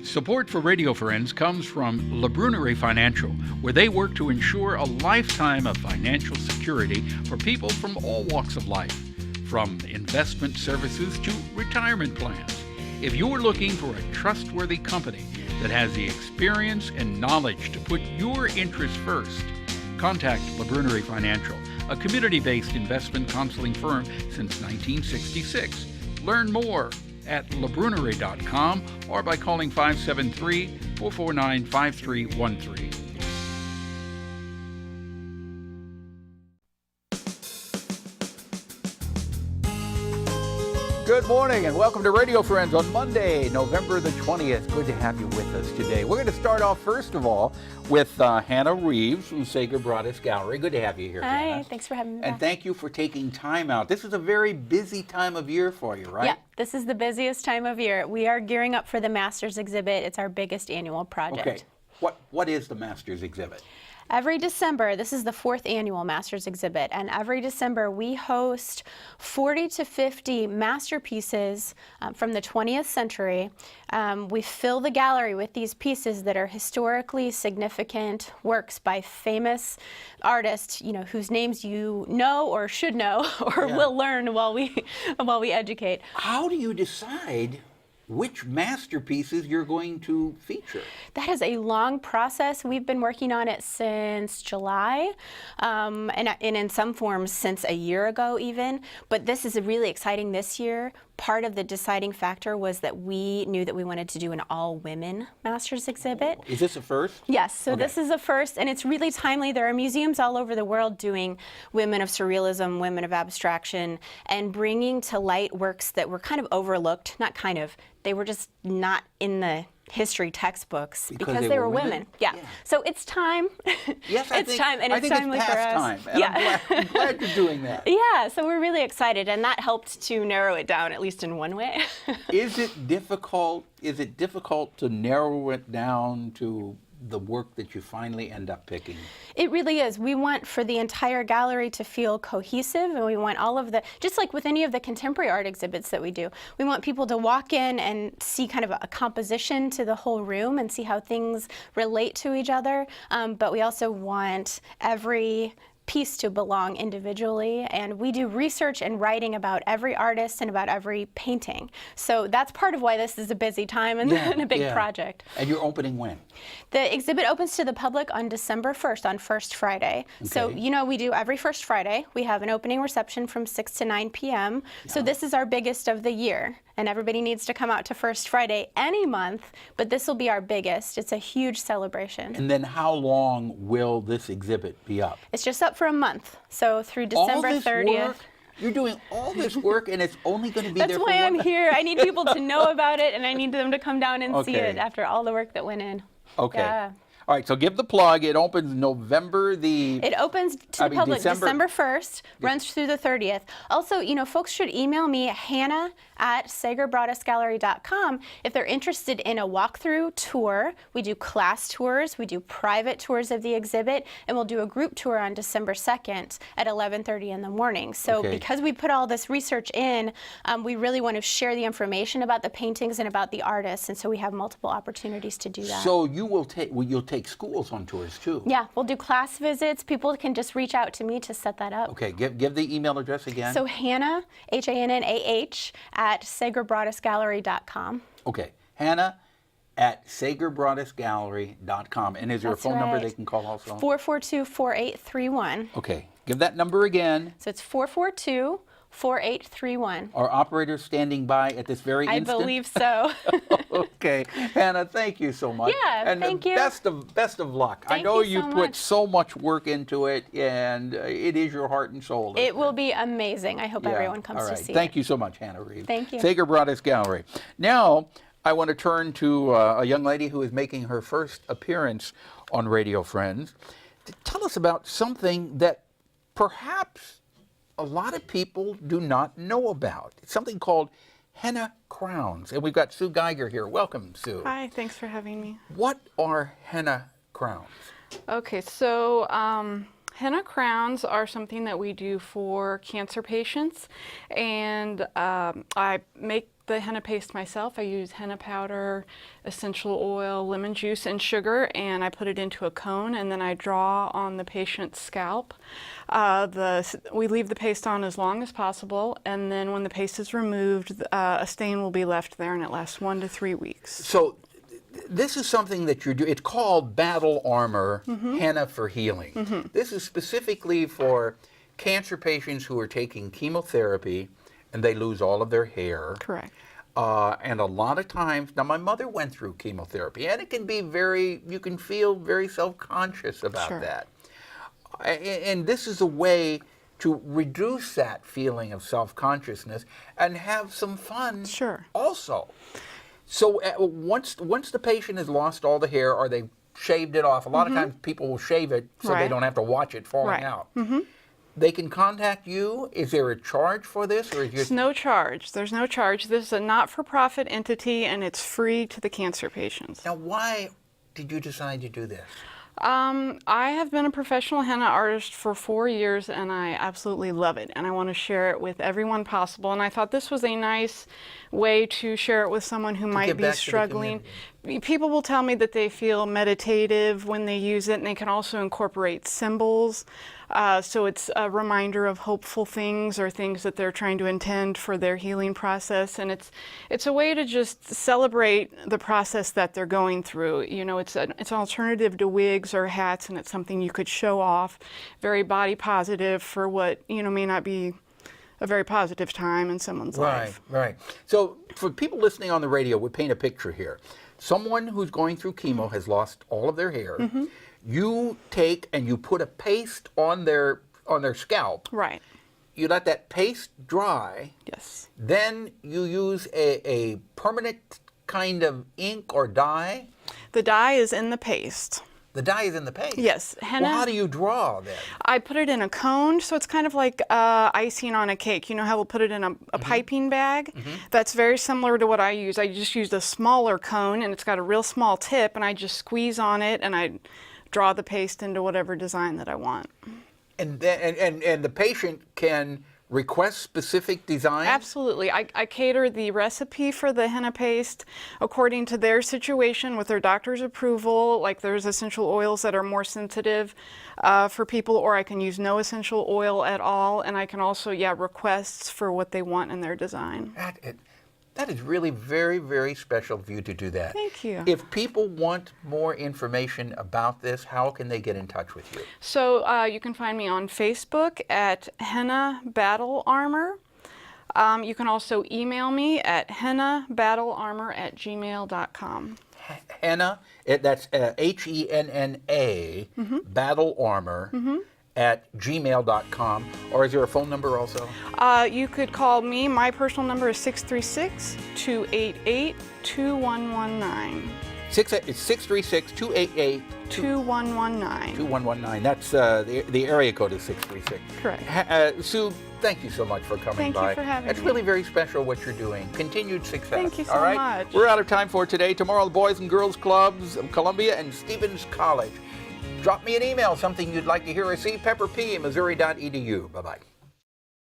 Support for Radio Friends comes from La Brunerie Financial, where they work to ensure a lifetime of financial security for people from all walks of life, from investment services to retirement plans. If you're looking for a trustworthy company that has the experience and knowledge to put your interests first, contact La Brunerie Financial, a community-based investment counseling firm since 1966. Learn more at labrunerie.com or by calling 573-449-5313. Good morning and welcome to Radio Friends on Monday, November the 20th. Good to have you with us today. We're going to start off, first of all, with Hannah Reeves from Braudis Gallery. Good to have you here, Hi, Hannah. thanks for having me And back. thank you for taking time out. This is a very busy time of year for you, right? Yeah, this is the busiest time of year. We are gearing up for the Masters exhibit. It's our biggest annual project. Okay. What is the Masters exhibit? Every December, this is the 4th annual Masters exhibit, and every December we host 40 to 50 masterpieces from the 20th century. We fill the gallery with these pieces that are historically significant works by famous artists, you know, whose names you know or should know or will learn while we educate. How do you decide which masterpieces you're going to feature? That is a long process. We've been working on it since July, and in some forms since a year ago even. But this is really exciting this year. Part of the deciding factor was that we knew that we wanted to do an all-women Masters exhibit. Is this a first? Yes, so this is a first, and it's really timely. There are museums all over the world doing women of surrealism, women of abstraction, and bringing to light works that were kind of overlooked, not kind of, they were just not in the history textbooks because they were women. Yeah. So it's time. Yes, it's time, and it's timely for us. Time. And I'm glad you're doing that. Yeah, so we're really excited, and that helped to narrow it down, at least in one way. Is it difficult to narrow it down to the work that you finally end up picking? It really is. We want for the entire gallery to feel cohesive, and we want all of the, just like with any of the contemporary art exhibits that we do, we want people to walk in and see kind of a composition to the whole room and see how things relate to each other. But we also want every piece to belong individually, and we do research and writing about every artist and about every painting. So that's part of why this is a busy time and a big project. And you're opening when? The exhibit opens to the public on December 1st, on First Friday. Okay. So, you know, we do every First Friday. We have an opening reception from 6 to 9 p.m. So this is our biggest of the year, and everybody needs to come out to First Friday any month, but this will be our biggest. It's a huge celebration. And then how long will this exhibit be up? It's just up for a month, so through December 30th. Work? You're doing all this work, and it's only going to be there for That's why I'm here. I need people to know about it, and I need them to come down and see it after all the work that went in. Okay. Yeah. All right, so give the plug. It opens November the... It opens to the public December 1st, runs through the 30th. Also, you know, folks should email me, Hannah@braudisgallery.com, if they're interested in a walkthrough tour. We do class tours, we do private tours of the exhibit, and we'll do a group tour on December 2nd at 11:30 in the morning. So because we put all this research in, we really want to share the information about the paintings and about the artists, and so we have multiple opportunities to do that. So you'll take schools on tours too? Yeah, we'll do class visits. People can just reach out to me to set that up. Okay, give the email address again. So Hannah, Hannah, at SagerBraudisGallery.com. Okay, Hannah@SagerBraudisGallery.com. And is there a phone number they can call also? 442-4831. Okay, give that number again. So it's 442-4831. Are operators standing by at this very instant? I believe so. Okay, Hannah, thank you so much. Yeah, and thank you. Best of luck. Thank I know you you so put much. so much work into it, and it is your heart and soul. It will be amazing. I hope everyone comes to see it. Thank you so much, Hannah Reeves. Thank you. Braudis Gallery. Now, I want to turn to a young lady who is making her first appearance on Radio Friends to tell us about something that perhaps a lot of people do not know about. It's something called henna crowns. And we've got Sue Geiger here. Welcome, Sue. Hi, thanks for having me. What are henna crowns? Okay, so henna crowns are something that we do for cancer patients, and I make the henna paste myself. I use henna powder, essential oil, lemon juice, and sugar, and I put it into a cone, and then I draw on the patient's scalp. We leave the paste on as long as possible, and then when the paste is removed, a stain will be left there, and it lasts 1 to 3 weeks. So this is something that you're doing. It's called Battle Armor Henna for Healing. This is specifically for cancer patients who are taking chemotherapy and they lose all of their hair. Correct. And a lot of times, now my mother went through chemotherapy, and it can be you can feel very self-conscious about Sure. that. And this is a way to reduce that feeling of self-consciousness and have some fun Sure. also. So once the patient has lost all the hair or they shaved it off, a lot of times people will shave it so they Right. don't have to watch it falling Right. out. They can contact you. Is there a charge for this, or is There's no charge. There's no charge. This is a not-for-profit entity, and it's free to the cancer patients. Now, why did you decide to do this? I have been a professional henna artist for 4 years, and I absolutely love it, and I want to share it with everyone possible. And I thought this was a nice way to share it with someone who might give be back to the struggling. People will tell me that they feel meditative when they use it, and they can also incorporate symbols. So it's a reminder of hopeful things or things that they're trying to intend for their healing process. And it's a way to just celebrate the process that they're going through. You know, it's an alternative to wigs or hats, and it's something you could show off. Very body positive for what, you know, may not be a very positive time in someone's life. Right. So for people listening on the radio, we paint a picture here. Someone who's going through chemo has lost all of their hair. You take and you put a paste on their scalp. Right. You let that paste dry. Yes. Then you use a permanent kind of ink or dye. The dye is in the paste. The dye is in the paste. Yes. Henna. Well, how do you draw then? I put it in a cone, so it's kind of like icing on a cake. You know how we'll put it in a piping bag? That's very similar to what I use. I just used a smaller cone, and it's got a real small tip, and I just squeeze on it, and I draw the paste into whatever design that I want. And the patient can request specific designs? Absolutely. I cater the recipe for the henna paste according to their situation with their doctor's approval. Like there's essential oils that are more sensitive for people, or I can use no essential oil at all. And I can also, requests for what they want in their design. That is really very, very special of you to do that. Thank you. If people want more information about this, how can they get in touch with you? So you can find me on Facebook at Henna Battle Armor. You can also email me at hennabattlearmor@gmail.com. Henna, that's Henna, Battle Armor, at gmail.com. Or is there a phone number also? You could call me. My personal number is 636-288-2119. It's 636-288-2119. 2119. That's the area code is 636. Correct. Sue, thank you so much for coming Thank you by. for having It's me. really very special what you're doing. Continued success. Thank you so all right? much. We're out of time for today. Tomorrow, the Boys and Girls Clubs of Columbia and Stevens College. Drop me an email, something you'd like to hear or see, pepperp@missouri.edu. Bye-bye.